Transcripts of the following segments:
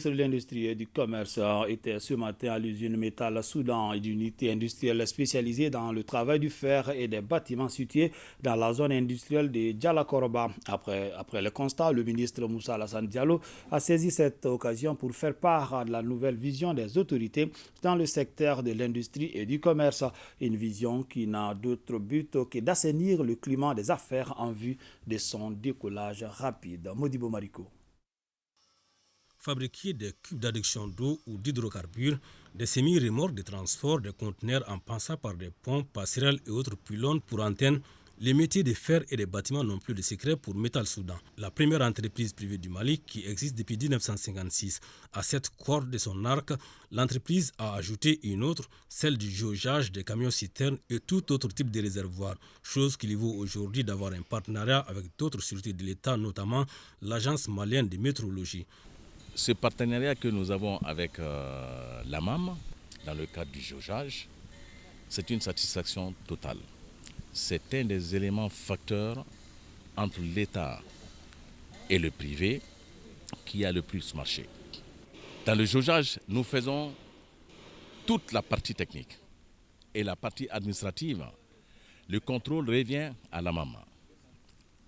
ministre de l'Industrie et du Commerce était ce matin à l'usine Métal Soudan, une unité industrielle spécialisée dans le travail du fer et des bâtiments situés dans la zone industrielle de Dialakoroba. Après le constat, le ministre Moussa Alassane Diallo a saisi cette occasion pour faire part de la nouvelle vision des autorités dans le secteur de l'industrie et du commerce. Une vision qui n'a d'autre but que d'assainir le climat des affaires en vue de son décollage rapide. Modibo Mariko. Fabriquer des cubes d'adduction d'eau ou d'hydrocarbures, des semi-remorques de transport, des conteneurs en passant par des pompes, passerelles et autres pylônes pour antennes, les métiers de fer et des bâtiments n'ont plus de secret pour Métal Soudan, la première entreprise privée du Mali qui existe depuis 1956. À cette corde de son arc, l'entreprise a ajouté une autre, celle du jaugeage des camions-citernes et tout autre type de réservoir, chose qui lui vaut aujourd'hui d'avoir un partenariat avec d'autres sûretés de l'État, notamment l'Agence malienne de météorologie. Ce partenariat que nous avons avec l'AMAM, dans le cadre du jaugeage, c'est une satisfaction totale. C'est un des éléments facteurs entre l'État et le privé qui a le plus marché. Dans le jaugeage, nous faisons toute la partie technique et la partie administrative. Le contrôle revient à l'AMAM.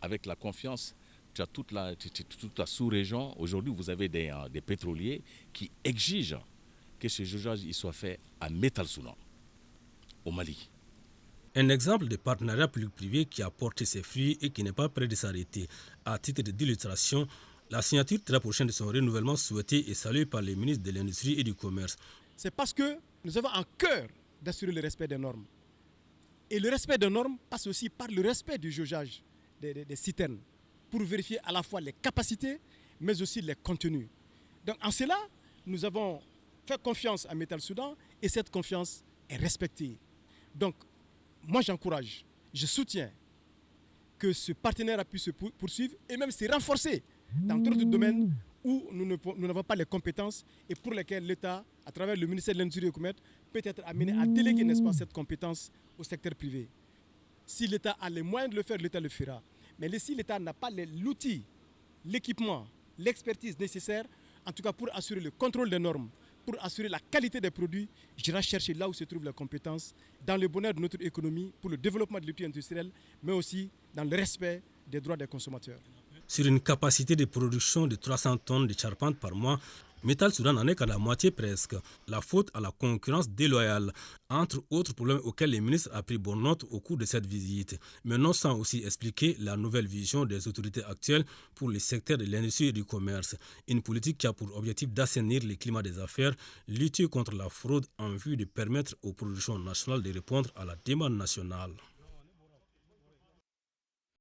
Avec la confiance, tu as toute la sous-région. Aujourd'hui, vous avez des pétroliers qui exigent que ce jaugeage soit fait à Métal Soudan, au Mali. Un exemple de partenariat public-privé qui a porté ses fruits et qui n'est pas prêt de s'arrêter. À titre d'illustration, la signature très prochaine de son renouvellement souhaité et saluée par les ministres de l'Industrie et du Commerce. C'est parce que nous avons en cœur d'assurer le respect des normes. Et le respect des normes passe aussi par le respect du jaugeage des citernes, pour vérifier à la fois les capacités, mais aussi les contenus. Donc en cela, nous avons fait confiance à Métal Soudan et cette confiance est respectée. Donc moi j'encourage, je soutiens que ce partenariat puisse se poursuivre et même se renforcer dans d'autres domaines où nous n'avons pas les compétences et pour lesquels l'État, à travers le ministère de l'Industrie et du Commerce, peut être amené à déléguer, n'est-ce pas, cette compétence au secteur privé. Si l'État a les moyens de le faire, l'État le fera. Mais si l'État n'a pas l'outil, l'équipement, l'expertise nécessaire, en tout cas pour assurer le contrôle des normes, pour assurer la qualité des produits, j'irai chercher là où se trouvent les compétences, dans le bonheur de notre économie, pour le développement de l'outil industriel, mais aussi dans le respect des droits des consommateurs. Sur une capacité de production de 300 tonnes de charpente par mois, Métal Soudan n'en est qu'à la moitié presque. La faute à la concurrence déloyale, entre autres problèmes auxquels les ministres ont pris bonne note au cours de cette visite. Mais non sans aussi expliquer la nouvelle vision des autorités actuelles pour le secteur de l'industrie et du commerce. Une politique qui a pour objectif d'assainir le climat des affaires, lutter contre la fraude en vue de permettre aux productions nationales de répondre à la demande nationale.